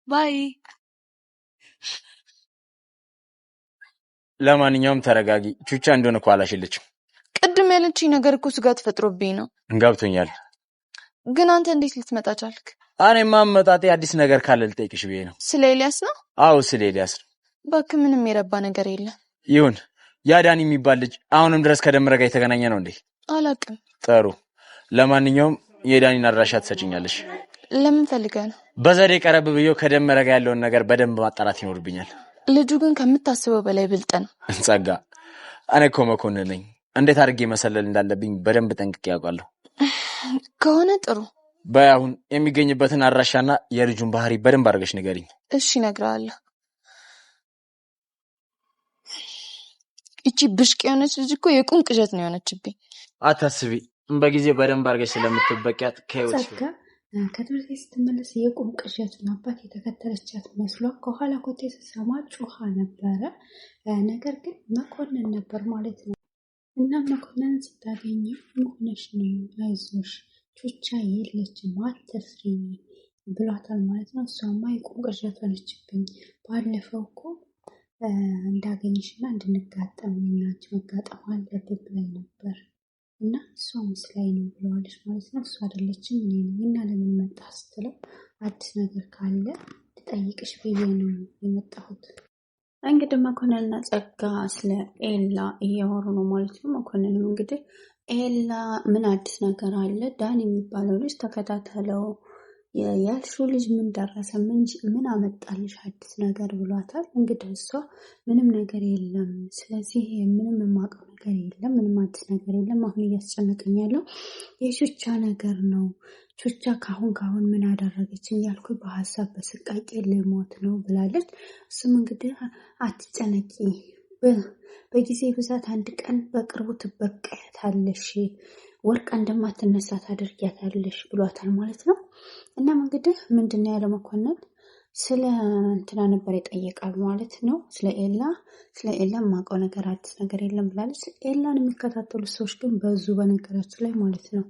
ባይ። ለማንኛውም ተረጋጊ። ቹቻ እንደሆነ እኮ አላሽልችም። ቅድም ያለችኝ ነገር እኮ ስጋት ፈጥሮብኝ ነው። ገብቶኛል። ግን አንተ እንዴት ልትመጣ ቻልክ? እኔማ መጣጤ አዲስ ነገር ካለ ልጠይቅሽ ብዬ ነው። ስለ ኤልያስ ነው? አዎ ስለ ኤልያስ ነው። እባክህ ምንም የረባ ነገር የለም። ይሁን። ያ ዳኒ የሚባል ልጅ አሁንም ድረስ ከደመረ ጋር የተገናኘ ነው እንዴ? አላውቅም። ጥሩ። ለማንኛውም የዳኒን አድራሻ ትሰጭኛለሽ? ለምን ፈልገህ ነው? በዘዴ ቀረብ ብዬው ከደመረ ጋር ያለውን ነገር በደንብ ማጣራት ይኖርብኛል። ልጁ ግን ከምታስበው በላይ ብልጥ ነው። ጸጋ፣ እኔ እኮ መኮንን ነኝ። እንዴት አድርጌ መሰለል እንዳለብኝ በደንብ ጠንቅቄ ያውቃለሁ። ከሆነ ጥሩ። በይ አሁን የሚገኝበትን አድራሻና የልጁን ባህሪ በደንብ አድርገሽ ንገሪኝ። እሺ እነግርሃለሁ። እቺ ብሽቅ የሆነች ልጅ እኮ የቁም ቅዠት ነው የሆነችብኝ። አታስቢ፣ በጊዜ በደንብ አድርገሽ ስለምትበቂያት ከህይወት ከትምህርት ቤት ስትመለስ የቁም ቅዠቱን አባት የተከተለቻት መስሏ ከኋላ ኮቴ ስትሰማ ጮኻ ነበረ። ነገር ግን መኮንን ነበር ማለት ነው። እና መኮንን ስታገኘው መሆነሽ ነው፣ አይዞሽ ቹቻ የለችም አትፍሪ ብሏታል ማለት ነው። እሷማ የቁም ቅዠት ሆነችብኝ፣ ባለፈው እኮ እንዳገኝሽና እንድንጋጠም የሚያች መጋጠም አለብን ብላኝ ነበር እና እሷ ምስላይ ነው ብለዋለች ማለት ነው። እሷ አይደለችም እኔ ነኝ። እና ለምን መጣ ስትለው አዲስ ነገር ካለ ልጠይቅሽ ብዬ ነው የመጣሁት። እንግዲህ መኮንንና ጸጋ ስለ ኤላ እያወሩ ነው ማለት ነው። መኮንንም እንግዲህ ኤላ ምን አዲስ ነገር አለ? ዳን የሚባለው ልጅ ተከታተለው ያልሽው ልጅ ምን ደረሰ? ምን አመጣልሽ አዲስ ነገር ብሏታል። እንግዲህ እሷ ምንም ነገር የለም፣ ስለዚህ ምንም የማውቀው ነገር የለም፣ ምንም አዲስ ነገር የለም። አሁን እያስጨነቀኝ ያለው የቹቻ ነገር ነው። ቹቻ ካሁን ምን አደረገች እያልኩ በሀሳብ በስቃቄ ልሞት ነው ብላለች። እሱም እንግዲህ አትጨነቂ፣ በጊዜ ብዛት አንድ ቀን በቅርቡ ትበቀያታለሽ፣ ወርቃ እንደማትነሳ ታደርጊያታለሽ ብሏታል ማለት ነው። እናም እንግዲህ ምንድን ያለ መኮንን ስለ እንትና ነበር የጠየቃል ማለት ነው። ስለ ኤላ የማውቀው ነገር አዲስ ነገር የለም ብላለች። ኤላን የሚከታተሉ ሰዎች ግን በዙ በነገራችን ላይ ማለት ነው።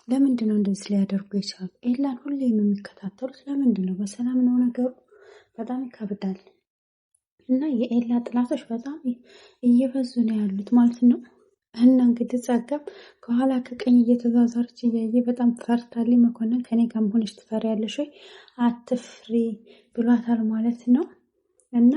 ለምንድን ነው እንደዚህ ሊያደርጉ የቻሉ? ኤላን ሁሌም የሚከታተሉት ለምንድን ነው? በሰላም ነው ነገሩ? በጣም ይከብዳል። እና የኤላ ጥላቶች በጣም እየበዙ ነው ያሉት ማለት ነው። እና እንግዲህ ጸጋም ከኋላ ከቀኝ እየተዛዛረች እያየ በጣም ፈርታለች። መኮንን ከኔ ጋር መሆንሽ ትፈሪያለሽ ወይ? አትፍሪ ብሏታል ማለት ነው። እና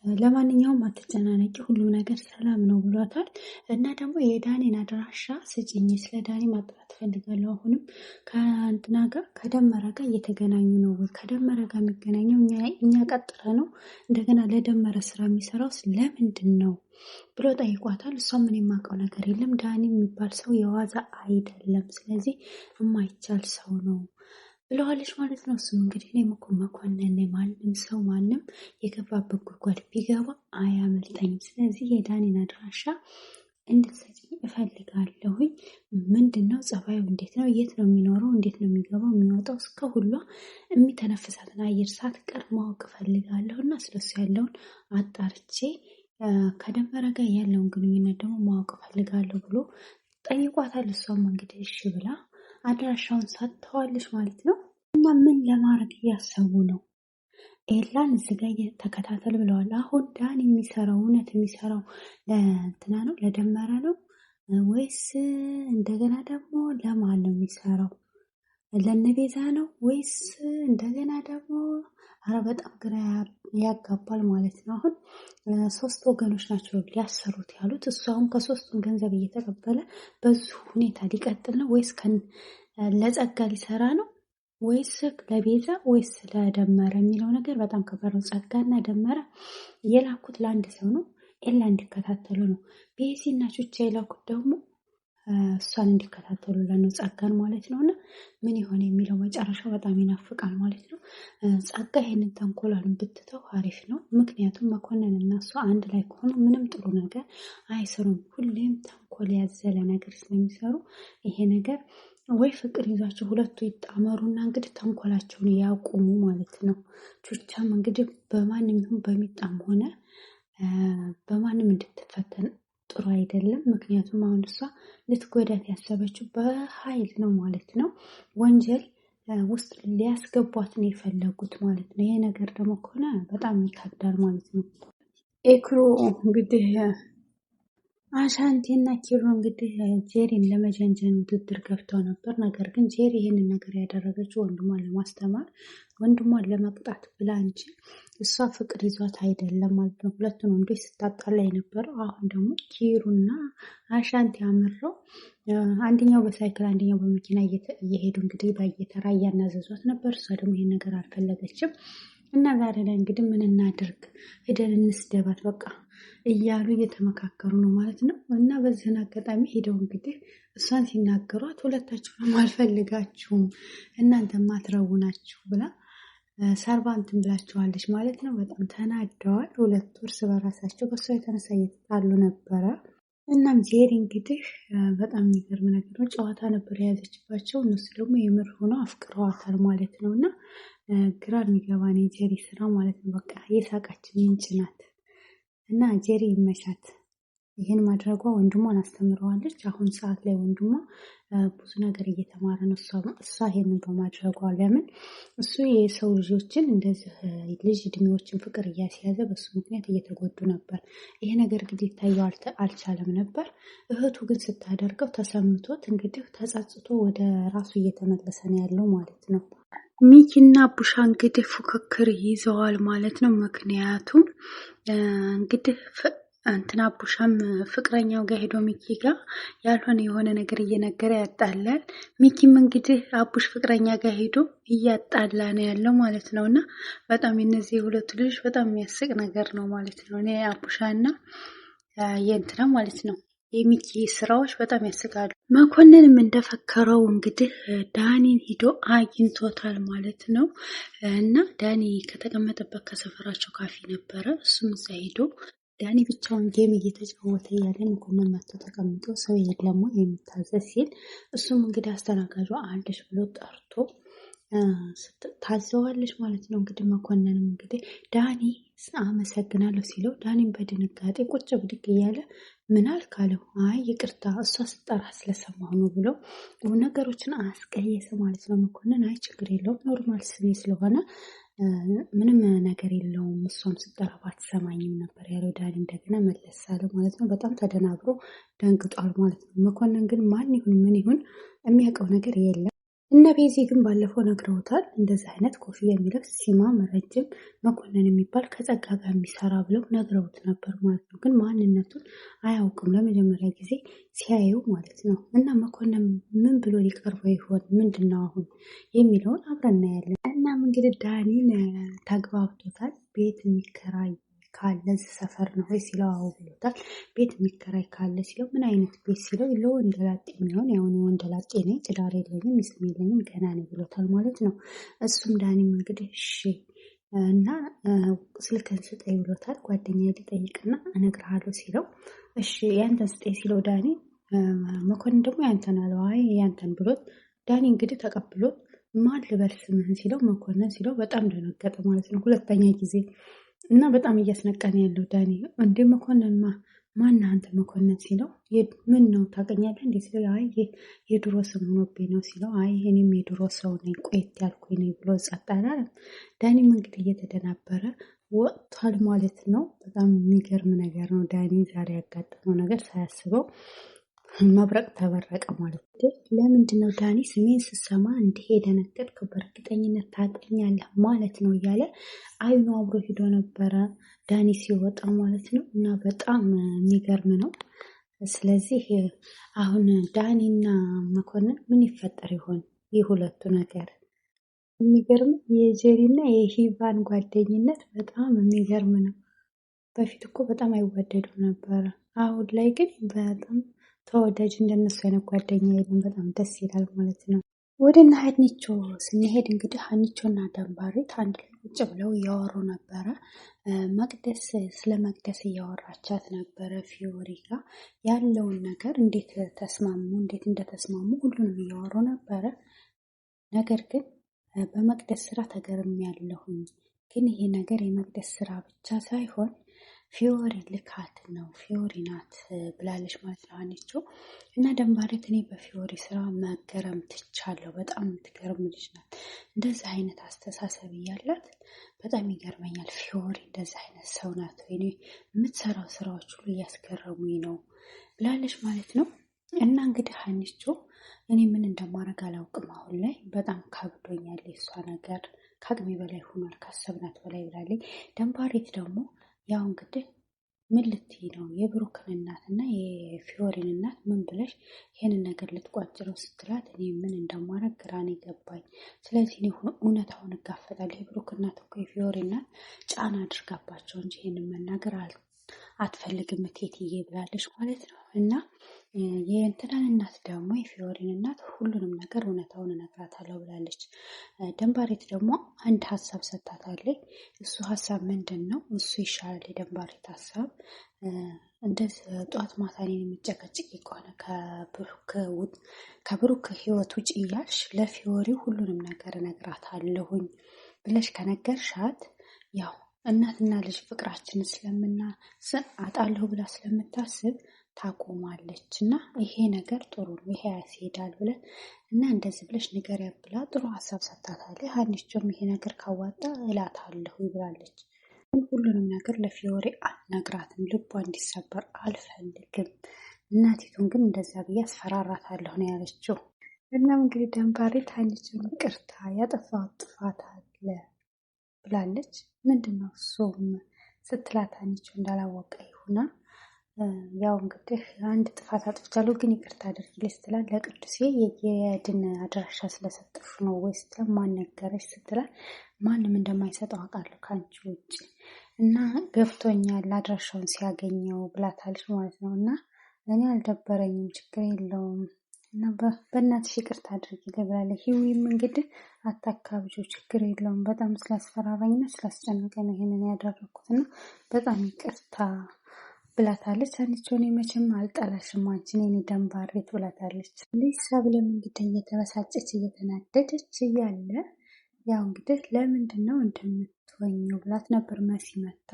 ለማንኛውም አትጨናነቂ፣ ሁሉም ነገር ሰላም ነው ብሏታል። እና ደግሞ የዳኒን አድራሻ ስጭኝ፣ ስለ ዳኒ ማጥራት ፈልጋለሁ። አሁንም ከእንትና ጋር ከደመረ ጋር እየተገናኙ ነው ወይ? ከደመረ ጋር የሚገናኘው እኛ ቀጥረ ነው እንደገና ለደመረ ስራ የሚሰራው ስለምንድን ነው ብሎ ጠይቋታል። እሷ ምን የማውቀው ነገር የለም፣ ዳኒ የሚባል ሰው የዋዛ አይደለም፣ ስለዚህ የማይቻል ሰው ነው ብለዋለች ማለት ነው። እሱም እንግዲህ እኔ መኮንን ማንም የገባበት ጉድጓድ ቢገባ አያመልጠኝም፣ ስለዚህ የዳኒን አድራሻ እንድትሰጪኝ እፈልጋለሁኝ። ምንድን ነው ጸባዩ? እንዴት ነው? የት ነው የሚኖረው? እንዴት ነው የሚገባው የሚወጣው? እስከ ሁሏ የሚተነፍሳትን አየር ሳትቀር ማወቅ እፈልጋለሁ እና ስለሱ ያለውን አጣርቼ ከደመረ ጋር ያለውን ግንኙነት ደግሞ ማወቅ እፈልጋለሁ ብሎ ጠይቋታል። እሷም እንግዲህ እሺ ብላ አድራሻውን ሳትተዋለች ማለት ነው። እና ምን ለማድረግ እያሰቡ ነው? ኤላን እዚህ ጋ ተከታተል ብለዋል። አሁን ዳን የሚሰራው እውነት የሚሰራው ለእንትና ነው ለደመረ ነው ወይስ እንደገና ደግሞ ለማን ነው የሚሰራው? ለነቤዛ ነው ወይስ እንደገና ደግሞ አረ በጣም ግራ ያጋባል ማለት ነው። አሁን ሶስት ወገኖች ናቸው ሊያሰሩት ያሉት። እሱ አሁን ከሶስቱም ገንዘብ እየተቀበለ በዙ ሁኔታ ሊቀጥል ነው ወይስ ለጸጋ ሊሰራ ነው ወይስ ለቤዛ ወይስ ለደመረ የሚለው ነገር በጣም ከባድ ነው። ጸጋና ደመረ የላኩት ለአንድ ሰው ነው፣ ኤላ እንዲከታተሉ ነው። ቤዚ እና ቹቻ የላኩት ደግሞ እሷን እንዲከታተሉ ለነው ጸጋን ማለት ነው። እና ምን ይሆን የሚለው መጨረሻው በጣም ይናፍቃል ማለት ነው። ጸጋ ይሄንን ተንኮሏን ብትተው አሪፍ ነው። ምክንያቱም መኮንን እና እሷ አንድ ላይ ከሆኑ ምንም ጥሩ ነገር አይሰሩም። ሁሌም ተንኮል ያዘለ ነገር ስለሚሰሩ ይሄ ነገር ወይ ፍቅር ይዟቸው ሁለቱ ይጣመሩና እንግዲህ ተንኮላቸውን ያቁሙ ማለት ነው። ቹቻም እንግዲህ በማንም ይሁን በሚጣም ሆነ በማንም እንድትፈተን ጥሩ አይደለም። ምክንያቱም አሁን እሷ ልትጎዳት ያሰበችው በኃይል ነው ማለት ነው። ወንጀል ውስጥ ሊያስገቧት ነው የፈለጉት ማለት ነው። ይሄ ነገር ደግሞ ከሆነ በጣም ይከብዳል ማለት ነው። ኤክሩ እንግዲህ አሻንቲ እና ኪሩ እንግዲህ ጄሪን ለመጀንጀን ውድድር ገብተው ነበር። ነገር ግን ጄሪ ይህንን ነገር ያደረገችው ወንድሟን ለማስተማር ወንድሟን ለመቅጣት ብላ እንጂ እሷ ፍቅር ይዟት አይደለም ማለት ነው። ሁለቱን ወንዶች ስታጣላ የነበረው አሁን ደግሞ ኪሩና አሻንቲ አምረው አንደኛው በሳይክል አንደኛው በመኪና እየሄዱ እንግዲህ በየተራ እያናዘዟት ነበር። እሷ ደግሞ ይሄን ነገር አልፈለገችም እና ዛሬ ላይ እንግዲህ ምን እናድርግ ሄደን እንስደባት በቃ እያሉ እየተመካከሩ ነው ማለት ነው። እና በዚህን አጋጣሚ ሄደው እንግዲህ እሷን ሲናገሯት ሁለታችሁንም አልፈልጋችሁም እናንተ ማትረቡ ናችሁ ብላ ሰርቫንትን ብላችኋለች ማለት ነው። በጣም ተናደዋል። ሁለቱ እርስ በራሳቸው በእሷ የተነሳ እየተጣሉ ነበረ። እናም ጄሪ እንግዲህ በጣም የሚገርም ነገር ነው። ጨዋታ ነበር የያዘችባቸው፣ እነሱ ደግሞ የምር ሆነው አፍቅረዋታል ማለት ነው። እና ግራ የሚገባን የጄሪ ስራ ማለት ነው። በቃ የሳቃችን ምንጭ ናት። እና ጄሪ ይመቻት። ይህን ማድረጓ ወንድሟን አስተምረዋለች። አሁን ሰዓት ላይ ወንድሟ ብዙ ነገር እየተማረ ነው። እሷ ይሄንን በማድረጓ ለምን እሱ የሰው ልጆችን እንደዚህ ልጅ እድሜዎችን ፍቅር እያስያዘ በሱ ምክንያት እየተጎዱ ነበር። ይሄ ነገር እንግዲህ ይታየው አልቻለም ነበር። እህቱ ግን ስታደርገው ተሰምቶት እንግዲህ ተጸጽቶ ወደ ራሱ እየተመለሰ ነው ያለው ማለት ነው። ሚኪና ቡሻ እንግዲህ ፉክክር ይዘዋል ማለት ነው። ምክንያቱም እንግዲህ እንትና ቡሻም ፍቅረኛው ጋር ሄዶ ሚኪ ጋር ያልሆነ የሆነ ነገር እየነገረ ያጣላል። ሚኪም እንግዲህ አቡሽ ፍቅረኛ ጋር ሄዶ እያጣላ ነው ያለው ማለት ነው። እና በጣም የነዚህ የሁለቱ ልጆች በጣም የሚያስቅ ነገር ነው ማለት ነው። እኔ አቡሻና የእንትና ማለት ነው የሚኪ ስራዎች በጣም ያስቃሉ። መኮንንም እንደፈከረው እንግዲህ ዳኒን ሂዶ አግኝቶታል ማለት ነው። እና ዳኒ ከተቀመጠበት ከሰፈራቸው ካፌ ነበረ። እሱም እዛ ሂዶ ዳኒ ብቻውን ጌም እየተጫወተ እያለ መኮንን መጥቶ ተቀምጦ ሰው የለም የሚታዘዝ ሲል እሱም እንግዲህ አስተናጋጇ አለች ብሎ ጠርቶ ታዘዋለች ማለት ነው። እንግዲህ መኮንንም እንግዲህ ዳኒ አመሰግናለሁ ሲለው ዳኒም በድንጋጤ ቁጭ ብድግ እያለ ምን አልክ አለው። አይ ይቅርታ እሷ ስጠራ ስለሰማሁ ነው ብሎ ነገሮችን አስቀየሰ ማለት ነው። መኮንን አይ ችግር የለውም ኖርማል ስሜ ስለሆነ ምንም ነገር የለውም እሷም ስጠራ ባትሰማኝም ነበር ያለው ዳኒ እንደገና መለስ አለ ማለት ነው። በጣም ተደናግሮ ደንግጧል ማለት ነው። መኮንን ግን ማን ይሁን ምን ይሁን የሚያውቀው ነገር የለም። እነ ቤዚ ግን ባለፈው ነግረውታል። እንደዚህ አይነት ኮፍያ የሚለብስ ሲማም ረጅም መኮንን የሚባል ከጸጋ ጋር የሚሰራ ብለው ነግረውት ነበር ማለት ነው። ግን ማንነቱን አያውቅም ለመጀመሪያ ጊዜ ሲያየው ማለት ነው። እና መኮንን ምን ብሎ ሊቀርበው ይሆን ምንድን ነው አሁን የሚለውን አብረን እናያለን። እናም እንግዲህ ዳኒን ተግባብቶታል። ቤት የሚከራይ ካለ ሰፈር ነው ወይ ሲለው አዎ ብሎታል። ቤት የሚከራይ ካለ ሲለው ምን አይነት ቤት ሲለው ለወንደላጤ የሚሆን ያሁን ወንደላጤ ነኝ ትዳር የለኝም ሚስት የለኝም ገና ነኝ ብሎታል ማለት ነው። እሱም ዳኒም እንግዲህ እሺ እና ስልክህን ስጠኝ ብሎታል። ጓደኛዬ ልጠይቅና እነግርሃለሁ ሲለው እሺ ያንተን ስጠኝ ሲለው ዳኒ መኮንን ደግሞ ያንተን አለው። አይ ያንተን ብሎት ዳኒ እንግዲህ ተቀብሎት ማን ልበል ስምህን ሲለው መኮንን ሲለው በጣም ደነገጠ ማለት ነው። ሁለተኛ ጊዜ እና በጣም እያስነቀነ ያለው ዳኒ እንዴ መኮንን ማን አንተ መኮንን ሲለው ምን ነው ታውቀኛለህ እንዴ ሲለው አይ የድሮ ስም ሆኖብኝ ነው ሲለው አይ እኔም የድሮ ሰው ነኝ ቆየት ያልኩኝ ነኝ ብሎ ጸጥ አላለም። ዳኒም እንግዲህ እየተደናበረ ወጥቷል ማለት ነው። በጣም የሚገርም ነገር ነው። ዳኒ ዛሬ ያጋጠመው ነገር ሳያስበው መብረቅ ተበረቀ ማለት ነው። ለምንድን ነው ዳኒ ስሜን ስሰማ እንዲህ የደነገጥከው? በእርግጠኝነት ታውቀኛለህ ማለት ነው እያለ አይኑ አብሮ ሂዶ ነበረ ዳኒ ሲወጣ ማለት ነው። እና በጣም የሚገርም ነው። ስለዚህ አሁን ዳኒና መኮንን ምን ይፈጠር ይሆን? የሁለቱ ነገር የሚገርም የጄሪና የሂቫን ጓደኝነት በጣም የሚገርም ነው። በፊት እኮ በጣም አይወደዱም ነበረ። አሁን ላይ ግን በጣም ተወዳጅ እንደነሱ አይነት ጓደኛ የለም። በጣም ደስ ይላል ማለት ነው። ወደ እነ ሀኒቾ ስንሄድ እንግዲህ ሀኒቾና ደንባሬት አንድ ላይ ቁጭ ብለው እያወሩ ነበረ። መቅደስ ስለ መቅደስ እያወራቻት ነበረ ፊዮሪ ጋር ያለውን ነገር እንዴት እንደተስማሙ ሁሉንም እያወሩ ነበረ። ነገር ግን በመቅደስ ስራ ተገርም ያለሁኝ ግን ይሄ ነገር የመቅደስ ስራ ብቻ ሳይሆን ፊዮሪ ልካት ነው ፊዮሪ ናት ብላለች ማለት ነው ሀኒቾ። እና ደንባሬት እኔ በፊዮሪ ስራ መገረም ትቻለሁ። በጣም የምትገርም ልጅ ናት። እንደዚህ አይነት አስተሳሰብ እያላት በጣም ይገርመኛል። ፊዮሪ እንደዚህ አይነት ሰው ናት ወይ? የምትሰራው ስራዎች ሁሉ እያስገረሙኝ ነው ብላለች ማለት ነው። እና እንግዲህ ሀኒቾ እኔ ምን እንደማደርግ አላውቅም። አሁን ላይ በጣም ከብዶኛል። የእሷ ነገር ከአቅሜ በላይ ሆኗል፣ ካሰብናት በላይ ብላለች። ደንባሬት ደግሞ ያው እንግዲህ ምን ልትይ ነው? የብሩክን እናት እና የፊዮሪን እናት ምን ብለሽ ይህንን ነገር ልትቋጭ ነው ስትላት እኔ ምን እንደማደርግ ግራ ነው የገባኝ። ስለዚህ እኔ እውነታውን እጋፈጣለሁ። የብሩክ እናት እኮ የፊዮሪ እናት ጫና አድርጋባቸው እንጂ ይህንን መናገር አትፈልግም እቴትዬ ብላለች ማለት ነው። እና የእንትናን እናት ደግሞ የፊዮሪን እናት ሁሉንም ነገር እውነታውን እነግራታለሁ ብላለች። ደንባሬት ደግሞ አንድ ሀሳብ ሰጥታታለች። እሱ ሀሳብ ምንድን ነው? እሱ ይሻላል የደንባሬት ሀሳብ እንደዚህ ጠዋት ማታ እኔን የምጨቀጭቂ ከሆነ ከብሩክ ህይወት ውጭ እያልሽ ለፊዮሪ ሁሉንም ነገር እነግራታለሁኝ ብለሽ ከነገርሻት ያው እናትና ልጅ ፍቅራችንን አጣለሁ ብላ ስለምታስብ ታቆማለች። እና ይሄ ነገር ጥሩ ነው፣ ይሄ ያስሄዳል ብለን እና እንደዚህ ብለሽ ንገሪያት ብላ ጥሩ ሀሳብ ሰጥታታለች። ሀኒቾም ይሄ ነገር ካዋጣ እላታለሁ ብላለች። ሁሉንም ነገር ለፊዮሪ አልነግራትም፣ ልቧ እንዲሰበር አልፈልግም። እናቲቱን ግን እንደዚያ ብዬ አስፈራራታለሁ ነው ያለችው። እናም እንግዲህ ደንባሬት ሀኒቾን ይቅርታ ያጠፋሁት ጥፋት አለ ብላለች። ምንድን ነው እሱም ስትላት ሀኒቾ እንዳላወቀ ይሁና ያው እንግዲህ አንድ ጥፋት አጥፍቻለሁ ግን ይቅርታ አድርጊልኝ ስትላት ለቅዱሴ የድን አድራሻ ስለሰጠሽ ነው ወይ ስትላት ማን ነገረሽ ስትላት ማንም እንደማይሰጠው አውቃለሁ ከአንቺ ውጭ እና ገብቶኛል አድራሻውን ሲያገኘው ብላታለች ማለት ነው። እና እኔ አልደበረኝም ችግር የለውም እና በእናትሽ ይቅርታ አድርጊልኝ ብላለች። ሂዊም እንግዲህ አታካብጆ ችግር የለውም በጣም ስላስፈራራኝና ስላስጨነቀኝ ነው ይሄንን ያደረኩት እና በጣም ይቅርታ ብላታለች። ሀኒቾ እኔ መቼም አልጠላሽም አንቺን የኔ ደንባሬት ብላታለች። ሰብለም እንግዲህ እየተበሳጨች እየተናደደች እያለ ያው እንግዲህ ለምንድን ነው እንደምትወኘው ብላት ነበር መሲ መታ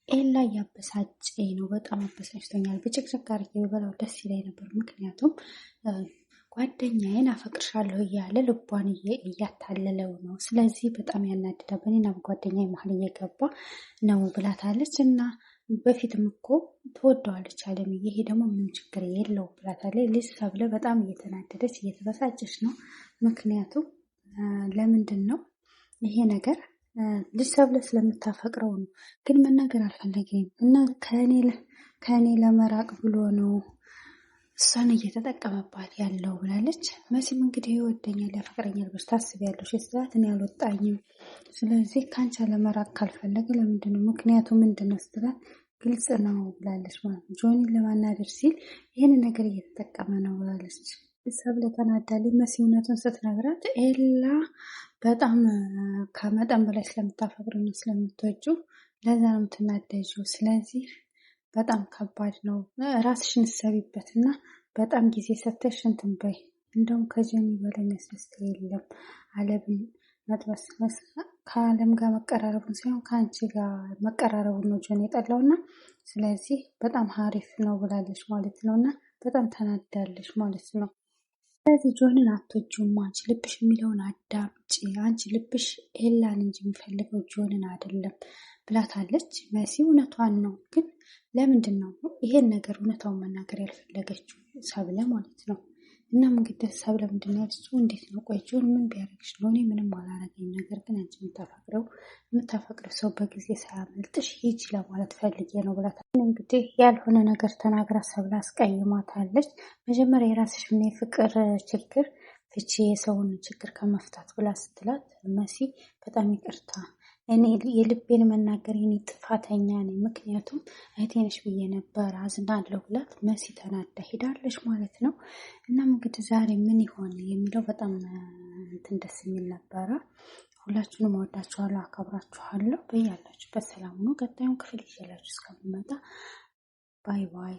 ኤላ እያበሳጨኝ ነው በጣም አበሳጭቶኛል፣ ብጭቅጭቅ አድርጌ በበላው ደስ ይለኝ ነበር ምክንያቱም ጓደኛዬን አፈቅርሻለሁ እያለ ልቧን እያታለለው ነው። ስለዚህ በጣም ያናድዳ በኔና በጓደኛዬ መሀል እየገባ ነው ብላታለች። እና በፊትም እኮ ትወደዋለች አለምዬ፣ ይሄ ደግሞ ምንም ችግር የለው ብላታለች። ልጅ ሰብለ በጣም እየተናደደች እየተበሳጨች ነው። ምክንያቱም ለምንድን ነው ይሄ ነገር ልጅ ሰብለ ስለምታፈቅረው ነው፣ ግን መናገር አልፈለገም እና ከእኔ ለመራቅ ብሎ ነው እሷን እየተጠቀመባት ያለው ብላለች። መሲም እንግዲህ ይወደኛል ያፈቅረኛል ብለሽ ታስቢያለሽ ስትላት እኔ አልወጣኝም፣ ስለዚህ ከአንቺ ለመራቅ ካልፈለገ ለምንድን ነው ምክንያቱ ምንድን ነው ስትላት ግልጽ ነው ብላለች ማለት ነው። ጆኒን ለማናደር ሲል ይህን ነገር እየተጠቀመ ነው ብላለች። ሰብለ ተናዳለች። መሲ እውነቱን ስትነግራት ኤላ በጣም ከመጠን በላይ ስለምታፈቅርና ስለምትወጁ ለዛ ነው የምትናደጂው፣ ስለዚህ በጣም ከባድ ነው ራስሽን ሰቢበትና በጣም ጊዜ ሰተሽ እንትን በይ። እንደውም ከጀኒ በላይ የሚያስደስት የለም አለብን መጥበስ ከአለም ጋር መቀራረቡን ሳይሆን ከአንቺ ጋር መቀራረቡን ነው ጆኒ የጠላውና ስለዚህ በጣም ሀሪፍ ነው ብላለች ማለት ነው። እና በጣም ተናዳለች ማለት ነው። ስለዚህ ጆንን አትወጂውም አንቺ ልብሽ የሚለውን አዳምጪ፣ አንቺ ልብሽ ኤላን እንጂ የሚፈልገው ጆንን አይደለም ብላታለች። መሲ እውነቷን ነው፣ ግን ለምንድን ነው ይሄን ነገር እውነታውን መናገር ያልፈለገችው ሰብለ ማለት ነው። እናም እንግዲህ ሰብለ ምንድን ነው ያለችው? እንዴት ነው ቆይ ጆን ምን ቢያደርግሽ ነው? እኔ ምንም አላረገኝ፣ ነገር ግን አንቺ የምታፈቅረው ሰው በጊዜ ሳያመልጥሽ ሂጂ ለማለት ፈልጌ ነው ብላታለች። እንግዲህ ያልሆነ ነገር ተናግራ ሰብለ አስቀይማታለች። መጀመሪያ የራስሽን የፍቅር ችግር ፍቺ የሰውን ችግር ከመፍታት ብላ ስትላት መሲ በጣም ይቅርታ እኔ የልቤን መናገር የኔ ጥፋተኛ ነኝ፣ ምክንያቱም እህቴ ነሽ ብዬ ነበር አዝናለሁ ብላት መሲ ተናዳ ሄዳለች ማለት ነው። እናም እንግዲህ ዛሬ ምን ይሆን የሚለው በጣም እንትን ደስ የሚል ነበረ። ሁላችሁንም እወዳችኋለሁ፣ አከብራችኋለሁ። በያላችሁበት ሰላም ነው። ቀጣዩን ክፍል ይዤላችሁ እስከምመጣ ባይ ባይ።